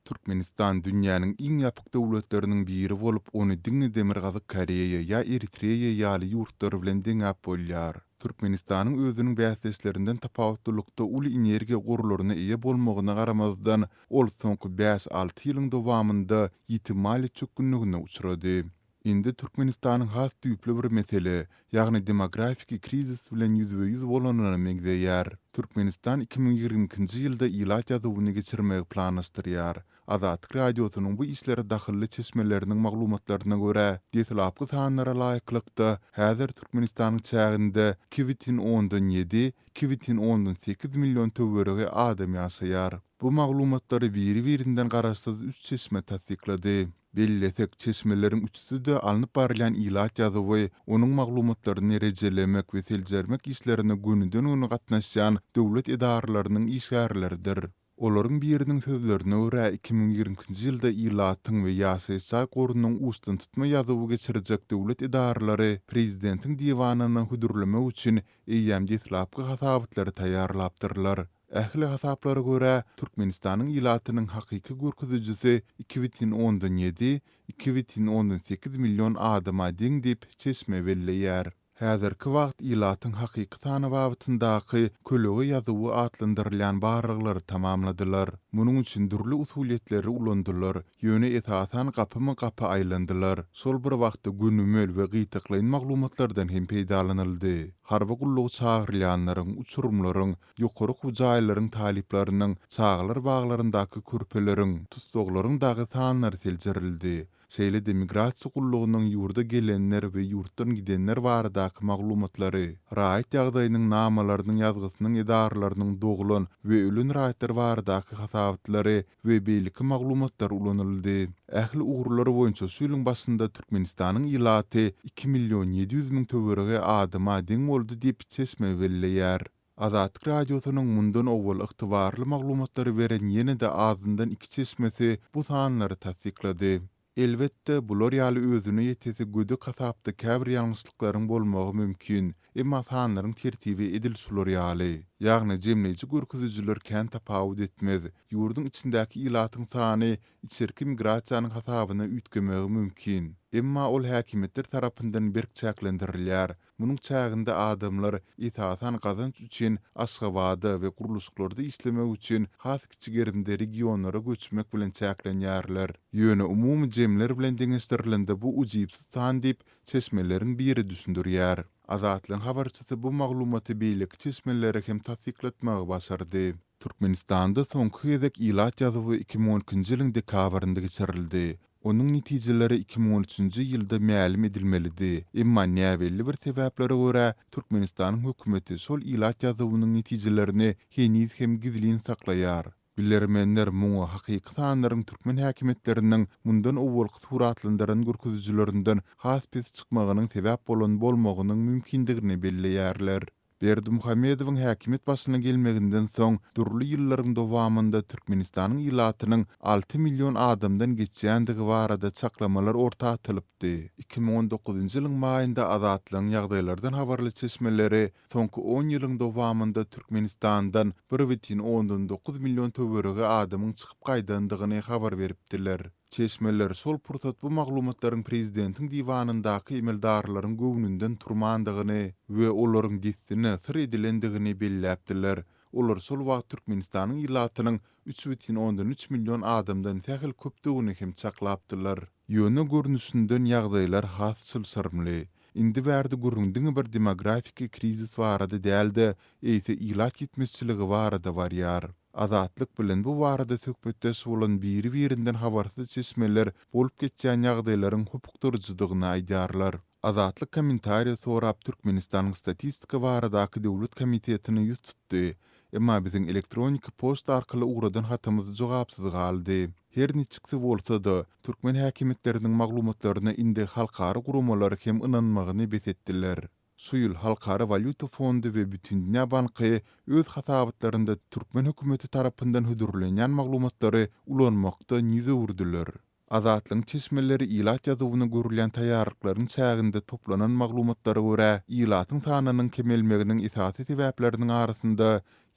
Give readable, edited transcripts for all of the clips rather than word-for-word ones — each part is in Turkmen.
Türkmenistan dünýäniň iň ýapyk döwletleriniň biri bolup, ony diňe demirgazyk Koreýa ýa Eritreýa ýaly ýurtlar bilen deňäp bolýar. Türkmenistanyň özüniň bäsleşlerinden tapawutlykda uly energiýa gurularyna eýe bolmagyna garamazdan, ol soňky 5-6 ýylyň dowamında ýetmezçilik çökünligine uçrady. Indi Türkmenistanyň has düýpli bir mesele, ýagny demografik krizis bilen ýüzbe-ýüz bolanyny meňzeýär. Türkmenistan 2022-nji ýylda ilat ýazywyny geçirmegi planlaşdyrýar. Azatlyk radiosynyň bu işlere dahilli çeşmeleriniň maglumatlaryna görä, detlapky sanlara laýyklykda häzir Türkmenistanyň çäginde 2017 2018 million töwerege adam ýaşaýar. Bu maglumatlary biri-birinden garaşsyz 3 çeşme tasdiklady. Bellesek çeşmelerin üçüsü de alınıp barılan ilat ýazywy, onuň maglumatlaryny rejelemek we seljermek işlerine günüden-güne gatnaşan döwlet edaralarynyň işgärleridir. Olaryň biriniň sözlerine görä 2020-nji ýylda ilatyň we ýaşaýjak gorunyň ustun tutma ýazywy geçirecek döwlet edaralary prezidentiň diwanyny hudurlamak üçin eýýäm detlapky hasabatlary taýýarlapdyrlar. Ähli hasaplara görä Türkmenistanyň ilatynyň hakyky görkezijisi 2017-2018 million adama diň dip çeşme belleýär. Häzirki wagt ilatyň hakyky sany babytyndaky kölegi ýazywy atlandyrylýan barlyklary tamamladylar. Munyň üçin durly usuliyetleri ulandylar. Ýöne esasan gapy aýlandylar. Şol bir wagtda günümel we gytyklaýan maglumatlardan hem peýdalanyldy. Harby gullugy çagyrylýanlaryň, uçurumlaryň, ýokary hujaýlaryň talipleriniň, çaglar baglaryndaky körpeleriň, tutsaklaryň dagy sanlary seljerildi. Şeýle de migrasiýa gullugynyň ýurda gelenler we ýurtdan gidenler baradaky maglumatlary, raýat ýagdaýynyň namalarynyň ýazgysynyň edaralarynyň doglan we ölün raýatlar baradaky hasabatlary we beýleki maglumatlar ulanyldy. Ähli ugurlary boýunça şu ýylyň başynda Türkmenistanyň ilaty 2 milyon 700 000 töwerege adama diň boldy diýip çeşme belleýär. Azatlyk radiosynyň mundan owwal ygtybarly maglumatlary beren ýene de azyndan 2 çeşmesi bu sanlary tasdiklady. Elbette bular ýaly özüne ýetesi gödük hasapda käbir ýalňyşlyklaryň bolmagy mümkin, emma sanlaryň tertibi edilşulary ýaly. Ýagny jemleýici görkezijiler kän tapawut etmez. Ýurdun içindäki ilatyň sany içerki migrasiýanyň hasabyna üýtgemegi mümkin. Emma ol häkimetler tarapyndan berkçäklendirilýär. Munyň çäginde adamlar esasan gazanç üçin Aşgabatda we guruluşlarda işlemek üçin has kiçigerimde regionlara göçmek bilen çäklenýärler. Ýöne umumy jemler bilen deňeşdirilende bu ujypsy san diýip çeşmeleriň biri düşündirýär. Azatlyň habarçysy bu maglumaty beýleki çeşmelere hem tasdikletmäge başardy. Türkmenistanda soňky ýedek ilat ýazywy 2012-nji ýylyň dekabrynda geçirildi. Onuň netijeleri 2013-nji ýylda mälim edilmelidi. Emma näbelli bir sebäplere görä Türkmenistanyň hökümeti şol ilat ýazywynyň netijelerini heniz hem gizlin saklaýar. Bilermenler muňa hakyky sanlaryň türkmen häkimetlerining mundan owwalky suratlandyran görkezijilerinden has pes çykmagynyň sebäp bolan bolmagynyň mümkindigini belleýärler. Berdi Muhammedowyň häkimet başyna gelmeginden soň durly ýyllaryň dowamında Türkmenistanyň ilatynyň 6 milyon adamdan geçýändigi barada çaklamalar orta atylypdy. 2019-njy ýylyň maýynda Azatlyň ýagdaýlardan habarly çeşmeleri soňky 10 ýylyň dowamında Türkmenistandan 1,9 milyon töwerege adamyň çykyp gaýdandygyny habar beripdiler. Çeşmeler şol pursat bu maglumatlaryň prezidentiň diwanyndaky emeldarlaryň göwnünden turmandygyny we olaryň distini sır edilendigini belläpdiler. Olar şol wagt Türkmenistanyň ilatynyň 3,3 milyon adamdan tähil köpdigini hem çaklapdylar. Ýöne görnüşinden ýagdaýlar has çylsarmly. Indi bärde gurrundyň bir demografik krizis barada däldi, eýse ilat ýetmezçiligi barada barýar. Azatlyk bilen bu barada söhbetdeş bolan biri-birinden habarsyz çeşmeler bolup geçýän ýagdaýlaryň hukukdurjydygyny aýdarlar. Azatlyk kommentariýa sorap Türkmenistanyň statistika baradaky döwlet komitetini ýüz tutdy. Emma biziň elektronik posta arkaly uradan hatymyz jogapsyz galdy. Her niçikse bolsa da türkmen häkimetleriniň maglumatlaryna indi halkary gurumlar hem ynanmagyny besetdiler. Şu ýyl Halkara Valyuta Fondy we Bütün Dünýä Banky öz hasabatlarynda Türkmen hökümeti tarapyndan hödürlenýän maglumatlary ulanmakda nize urdular. Azatlyň Çeşmeleri ilat ýazywyny görülen taýýarlyklaryň çäginde toplanan maglumatlara görä, ilatyň sanynyň kemelmeginiň esasy sebäpleriniň arasynda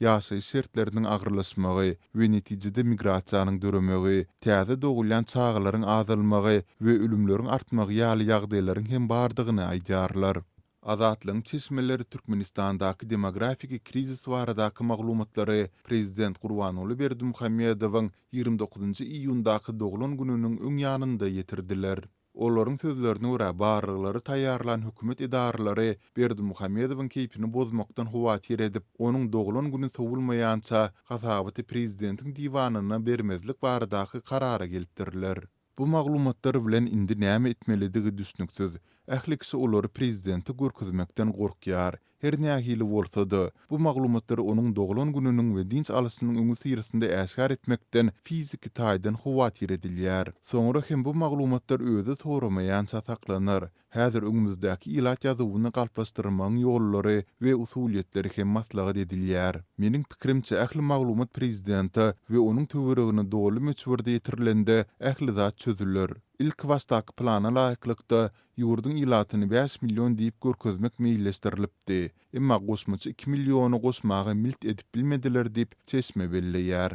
ýaşaýyş şertleriniň agyrlaşmagy we netijede migrasiýanyň döremegi, täze dogulýan çağlaryň azalmagy we ölümleriň artmagy ýaly ýagdaýlaryň hem bardygyny aýdýarlar. Azatlyň Çeşmeleri Türkmenistandaky demografik krizis baradaky maglumatlary Prezident Gurbanoğlu Berdimuhammedowyň 29-njy iýundaky doglan gününiň öň ýanynda ýetirdiler. Olaryň sözlerine görä barlyklary taýýarlan hökümet idaralary Berdimuhammedowyň keypini bozmakdan howatyr edip, onuň doglan güni sowulmaýança gasabaty prezidentiň diwanyna bermezlik baradaky karara gelipdirler. Bu maglumatlar bilen indi näme etmelidigi düşnüksiz. Ählikse olary prezidenti görkezmekden gorkýar. Her nähili bolsa-da, bu maglumatlar onuň doglan gününiň we dinç alysynyň öňü syrysynda äşgär etmekden fiziki taýdan howatyr edilýär. Soňra hem bu maglumatlar özi soramaýança saklanar. Häzir öňümüzdäki ilat ýazywyny galplaşdyrmagyň ýollary we usulýetleri hem maslahat edilýär. Meniň pikirimçe ähli maglumat prezidenti we onuň töweregine dogly meçhurde ýetirilende ähli zat çözülür. İlk wastak plana laýyklykda ýurdyň ilatyny 5 million diýip görkezmek meýilleşdirilipdi. Emma goşmaçy 2 milliony goşmagy milt edip bilmediler diýip Çeşme belleýär.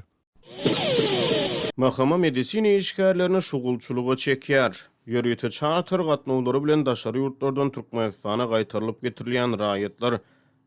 Mahkama medisina işgärlerini şugulçylyga çekýär. Ýurtda çarter gatnawlary bilen daşary ýurtlardan Türkmenistana gaýtarylyp getirilýän raýatlar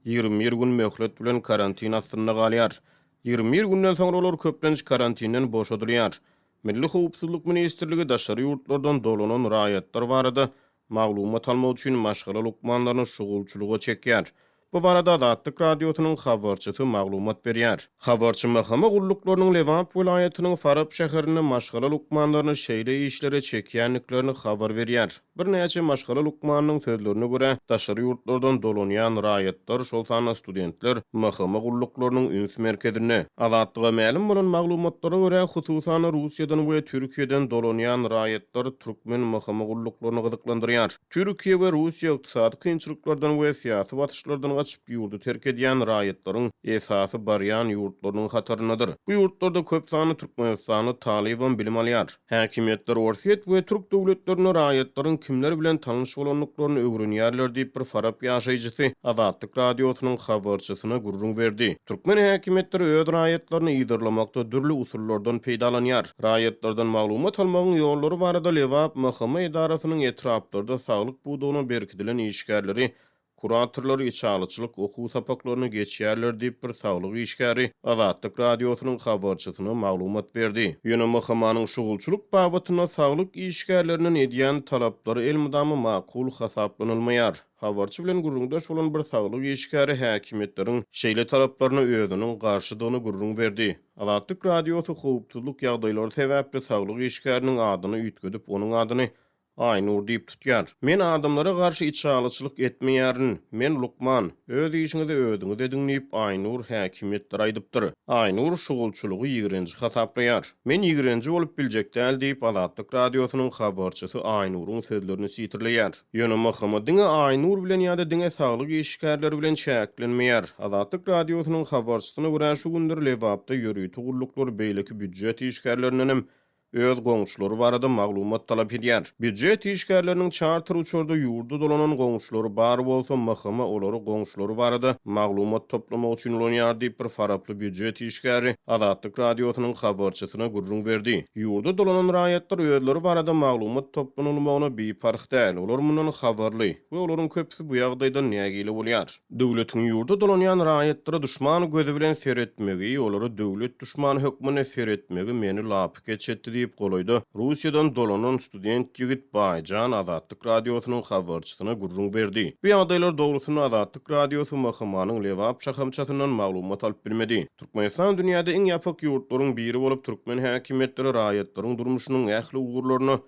21 gün möhlet bilen karantin astynda galýar. 21 günden soňra olar köplenç karantinden boşadylýar. Milli Howpsuzlyk Ministrligi daşary ýurtlardan dolanan raýatlar barada maglumat almak üçin maşgala lukmanlaryny şugulçylyga çekýär. Bu barada Azatlyk radiosynyň habarçysy maglumat berýär. Habarçy mahkama gulluklarının Levant vilayatynyň Farab şäherine maşgala lukmanlaryny şeýle işlere çekýänliklerini habar berýär. Bir näçe maşgala lukmanynyň sözlerine görä, daşary ýurtlardan dolanýan raýatlar şol sany studentler mahkama gulluklarının üns merkezine. Azatlyga ma'lum bolan maglumatlara görä, hususan Russiýadan we Türkiýeden dolanýan raýatlar türkmen mahkama gulluklaryny gyzyklandyrýar. Türkiýe we Russiýa ykdysady kynçylyklardan we syýasy batyşlardan açıp ýurdu terk edýän raýatlaryň esasy barýan ýurtlarynyň hataryndadyr. Bu ýurtlarda köp sany Türkmenistany Taliban bilim alýar. Häkimetler Orsiýet we Türk döwletlerine raýatlaryň kimler bilen tanış bolanlyklaryny öwrenýärler diýip bir Farab ýaşaýjysy Azatlyk radiosynyň habarçysyna gurrun berdi. Türkmen häkimetleri öz raýatlaryny ýygyrlamakda dürli usullardan peýdalanýar. Raýatlardan maglumat almagyň ýollary barada Lewap mahkama idarasynyň etraplarynda saglyk budugyny berkidilen işgärleri kuratorlar içalıçılık okuw sapaklaryny geçýärler diýip bir saglyk işgäri Azatlyk radiosynyň habarçysyna maglumat berdi. Ýöne mahkamanyň şugulçylyk babatyna saglyk işgärleriniň edýän talaplary elmydamy makul hasaplanylmaýar. Habarçy bilen gurrundaş bolan bir saglyk işgäri häkimetleriň şeýle talaplaryna özüniň garşydygyny gurrun berdi. Azatlyk radiosy howpsuzlyk ýagdaýlary sebäpli saglyk işgäriniň adyny üýtgedip onuň adyny Aynur diýip tutýar. Men adamlara garşy içalyçylyk etmeýärin. Men Lukman, öz işiňizi ödüňiz ediň diýip Aynur häkimetler aýdypdyr. Aynur şugulçylygy 20-nji hasaplaýar. Men 20-nji bolup biljek däl diýip Azatlyk radiosynyň habarçysy Aynuryň sözlerini sitirleýär. Ýöne mahkama diňe Aynur bilen ýa-da diňe saglyk işgärleri bilen çäklenmeýär. Azatlyk radiosynyň habarçysyna görä şu günler Lewapda ýörüýti gulluklar beýleki büdjet işgärlerinden öz goňşulary barada maglumat talap edýär. Büdjet işgärleriniň charter uçurda ýurdu dolanan goňşulary bar bolsa, mahkama olary goňşulary barada maglumat toplamak üçin ulanýar diýip bir Faraply büdjet işgäri Azatlyk radiosynyň habarçysyna gurrun berdi. Ýurdu dolanan raýatlar özleri barada maglumat toplanylmagyna beýpark däl. Olar mundan habarly we olaryň köpüsi bu ýagdaýda nägili bolýar. Döwletiň ýurdu dolanýan raýatlara düşman gözi bilen seretmegi, olary döwlet düşman hökmüne seretmegi meni lapy geçetdi diýip goloýdy. Russiýadan dolanan student ýigit Baýjan Azatlyk radiosynyň habarçysyna gurrun berdi. Bu ýagdaýlar dogrusyny Azatlyk radiosy mahkamanyň Lewap şahamçatyndan maglumat alyp bilmedi. Türkmenistan dünýäde iň ýapyk ýurtlaryň biri bolup türkmen häkimetleri raýatlaryň durmuşynyň ähli ugurlaryny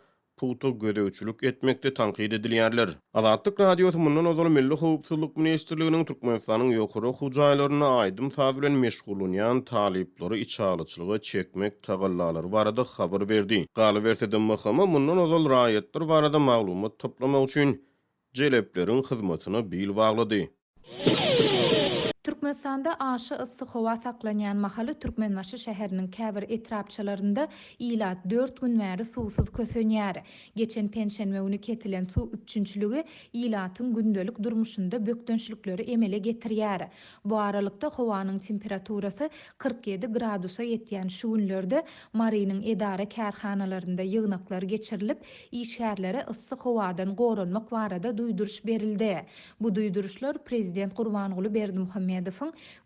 putu gödäwçilik etmekde tanqid edilýärler. Azatlyk radiosy mundan ozal Milli Howpsuzlyk Ministrliginiň Türkmenistanyň ýokary hujaýlaryna aýdym saz bilen meşgullanýan talipleri içalyçylyga çekmek tagallalary barada habar berdi. Galy bersede mahkama mundan ozal raýatlar barada maglumat toplamak üçin jelepleriň hyzmatyna bil baglady. Türkmenistanda aşy ıssy howa saklanýan mahaly Türkmenbaşy şäheriniň käbir etrapçalarynda ilat 4 gün bäri suwsuz kösenýär. Geçen penşenbe günü ketilen suw üpjünçiligi ilatyň gündelik durmuşynda bökdençlikleri emele getirýär. Bu aralykda howanyň temperaturasy 47 gradusa ýetýän şu günlerde Marynyň edara kärhanalarynda ýygnaklar geçirilip, işgärleri ıssy howadan goranmak barada duýduruş berildi. Bu duýduruşlar Prezident Gurbanuly Berdimuhammedowyň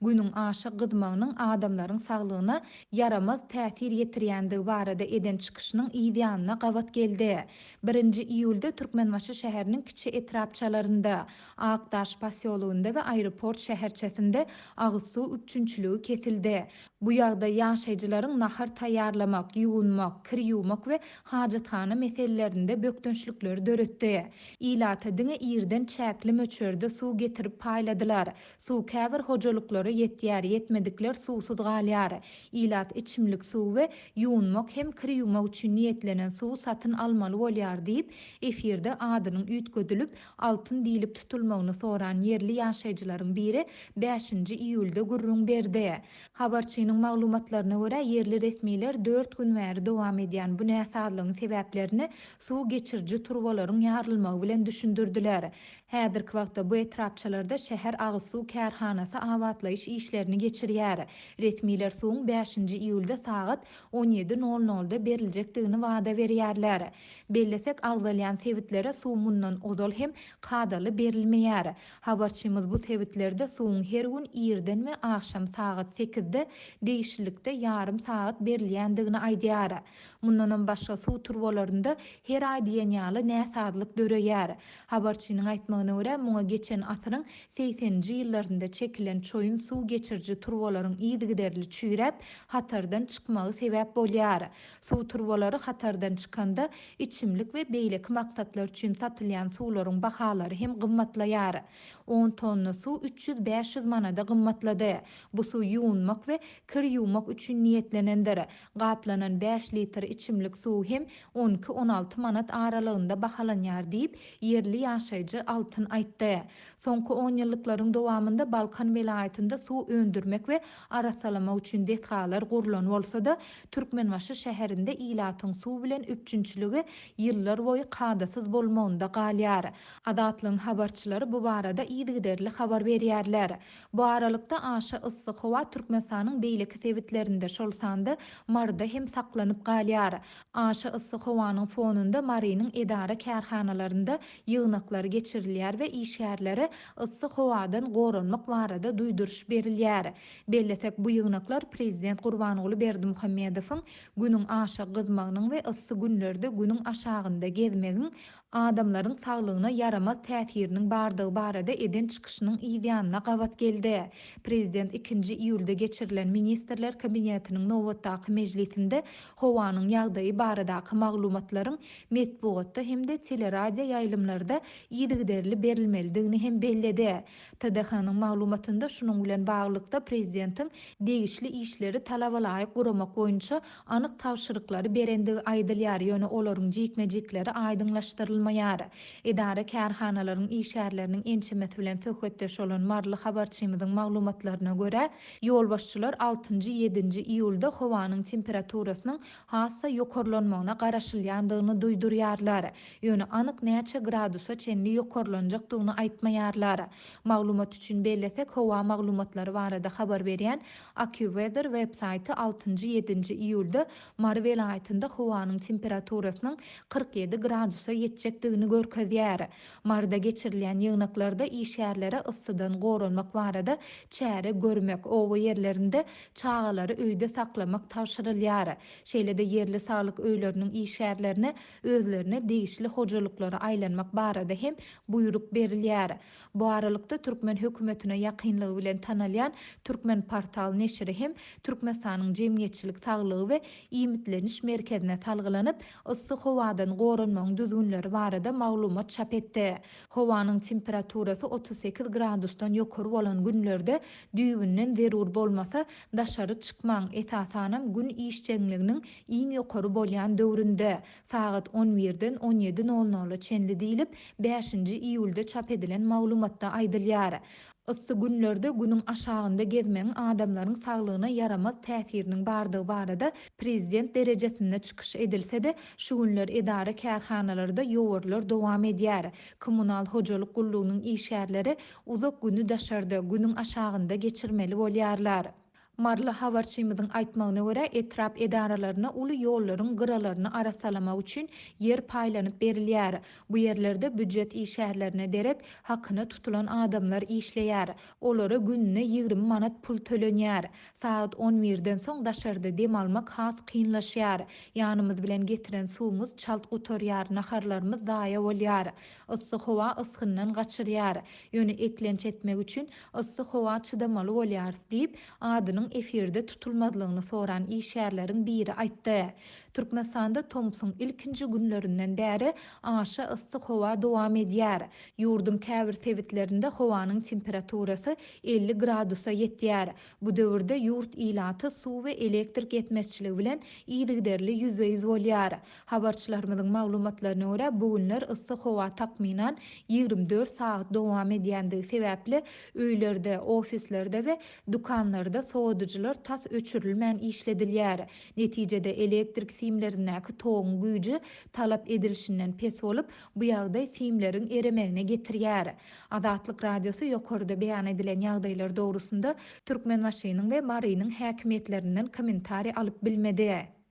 günüň aşy gyzmagynyň adamlaryň saglygyna yaramaz täsir ýetirýändigi barada eden çykyşynyň ýa gawat geldi. 1-nji iýulda Türkmenbaşy şäheriniň kiçi etrapçalarynda, Akdaş pasyolugynda we aeroport şäherçesinde agyz suw üpjünçiligi kesildi. Bu ýagda ýaşaýjylaryň nahar taýýarlamak, ýuwunmak, kir ýuwmak we hajathana meselelerinde bökdençlikleri döretdi. İlata diňe ýerden çäkli möçerde suw getirip paýladylar. Suw käbir hojalyklary ýetýär, ýetmedikler suwsuz galýar. İlat içimlik suw we ýuwunmak hem kir ýuwmak üçin niýetlenen suw satyn almaly bolýar diýip efirde adynyň üýtgedilip altyn diýilip tutulmagyny soran yerli ýaşaýjylaryň biri 5-nji iýulda gurrun berdi. Habarçynyň maglumatlaryna görä yerli resmiler 4 gün bäri dowam edýän bu näsadlygyň sebäplerini suw geçirji turbalaryň ýarylmagy bilen düşündirdiler. Häzirki wagtda bu etrapçalarda şäher agyz suw kärhanasy awatlaýyş işlerini geçirýär. Resmiler suwuň 5-nji iýulda sagat 17:00-da beriljekdigini wada berýärler. Bellesek agdalýan sebitlere suw mundan ozal hem kadaly berilmeýär. Habarçymyz bu sebitlerde suwuň her gün ýerden we akşam sagat 8-de değişiklikde yarım saat berilýändigini aýdýar. Mundan başga suw turbalarynda her aý diýen ýaly näsadlyk döreýär. Habarçynyň aýtmagyna görä, muňa geçen asyryň 80-nji ýyllarynda çekilen çoýun suw geçirji turbalaryň ýygyderli çüýräp hatardan çykmagy sebäp bolýar. Suw turbalary hatardan çykanda içimlik we beýleki maksatlar üçin satylýan suwlaryň bahalary hem gymmatlaýar. 10 tonna suw 300-500 manada gymmatlady. Bu suw ýuwunmak we kir ýuwmak üçin niýetlenendir. Gaplanan 5 litr içimlik suw hem 12-16 manat aralygynda bahalanýar diýip yerli ýaşaýjy Altyn aýtdy. Soňky 10 ýyllyklaryň dowamında Balkan welaýatynda suw öndürmek we arasalama üçin detgalar gurulan bolsa-da, Türkmenbaşy şäherinde ilatyň suw bilen üpjünçiligi ýyllar boýy kadasyz bolmagynda galýar. Azatlyň habarçylary bu barada ýygyderli habar berýärler. Bu aralykda aşy ıssy howa Türkmenistanyň beýleki sebitlerinde şol sanda marda hem saklanyp galýar. Aşy ıssy howanyň fonunda Marynyň edara kärhanalarynda ýygnaklar geçirilýär we işgärleri ıssy howadan goranmak barada duýduruş berilýär. Bellesek bu ýygnaklar Prezident Gurbanuly Berdimuhammedowyň günüň aşy gyzmagynyň we ıssy günlerde günüň aşagynda gezmegiň adamlaryň saglygyna yaramaz täsiriniň bardygy barada eden çykyşynyň ýa gawat geldi. Prezident 2-nji iýulda geçirilen ministrler kabinetiniň nowatdaky mejlisinde howanyň ýagdaýy baradaky maglumatlaryň medpugatda hem-de teleradio ýaýlymlarda ýygyderli berilmelidigini hem belledi. TDH-nyň maglumatynda şunuň bilen baglykda prezidentiň degişli işleri talaba laýyk guramak boýunça anyk tawşyryklary berendigi aýdylýar, ýöne olaryň ýetmezçilikleri aýdyňlaşdyrylmaýar. Edara kärhanalaryň işgärleriniň ençemesi bilen töhfetdeş bolan marly habarçymyzyň maglumatlaryna görä, ýolbaşçylar 6-njy 7-nji iýulda howanyň temperaturasynyň hassa ýokarlanmagyna garaşylýandygyny duýdurýarlar. Ýöne anyk näçe gradusa çenli ýokarlanjakdygyny aýtmaýarlar. Maglumat üçin bellesek, howa maglumatlary barada habar berýän AccuWeather websaýty 6-njy 7-nji iýulda Mary welaýatynda howanyň temperaturasynyň 47 gradusa ýetjekdigini görkezýär. Marda geçirilen ýygnaklarda işgärleri ıssydan goranmak barada çäre görmek, owa ýerlerinde çağalary öýde saklamak tawşyrylýar. Şeýle-de yerli saglyk öýleriniň işgärlerini özlerine degişli hojalyklara aýlanmak barada hem buyruk berilýär. Bu aralykda Türkmen hökümetine ýakynlygy bilen tanalýan Türkmen portal neşri hem Türkmenistanyň jemgyýetçilik saglygy we iýmitleniş merkezine salgylanyp, ıssy howadan goranmagyň düzgünleri barada maglumat çap etdi. Howanyň temperaturasy 38 gradusdan ýokary bolan günlerde düýbünden zerur bolmasa daşary çykmaň, esasanam gün işçiliginiň iň ýokary bolýan döwründe sagat 11-den 17:00 çenli diýilip 5-nji iýulda çap edilen maglumatda aýdylýar. Issy günlerde günüň aşagynda gezmeň adamlaryň saglygyna yaramaz täsiriniň bardygy barada prezident derejesinde çykyş edilse-de, şu günler edara kärhanalarda ýoğurlar dowam edýär. Kommunal hojalyk gullugynyň işgärleri uzak günü daşarda günüň aşagynda geçirmeli bolýarlar. Marly habarçymyzyň aýtmagyna görä, etrap edaralaryna uly ýollaryň gyralaryny arasalamak üçin yer paýlanyp berilýär. Bu yerlerde büdjet işgärlerini derek hakyna tutulan adamlar işleýär. Olara gününe 20 manat pul tölenýär. Saat 11-den soň daşarda dem almak has kynlaşýar. Ýanymyz bilen getiren suwumuz çalt gutarýar, naharlarymyz daýa bolýar. Issy howa ysgyndan gaçyrýar. Ýöne eklenç etmek üçin issy howa çydamaly bolýar diýip adynyň efirde tutulmadlygyny soran işgärleriň biri aýtdy. Türkmenistanda Thompson ilkinji günlerinden bäri aşa yssyk howa dowam edýär. Ýurdun käbir sebitlerinde howanyň temperaturasy 50 gradusa ýetýär. Bu döwürde ýurt ilaty, suw we elektrik ýetmezçiligi bilen ýygyderli ýüzbeýiz bolýar. Habarçylarymyzyň maglumatlaryna görä, bu günler yssyk howa takminan 24 saat dowam edýändigi sebäpli öýlerde, ofislerde we dukanlarda soğuducular tas öçürilmän işledilýär. Netijede elektrik simlerindäki togyň güýji talap edilişinden pes bolup, bu ýagdaý simleriň eremegine getirýär. Azatlyk radiosu ýokarda beýan edilen ýagdaýlar dogrusunda Türkmenistanyň we Marynyň häkimetlerinden kommentari alyp bilmedi.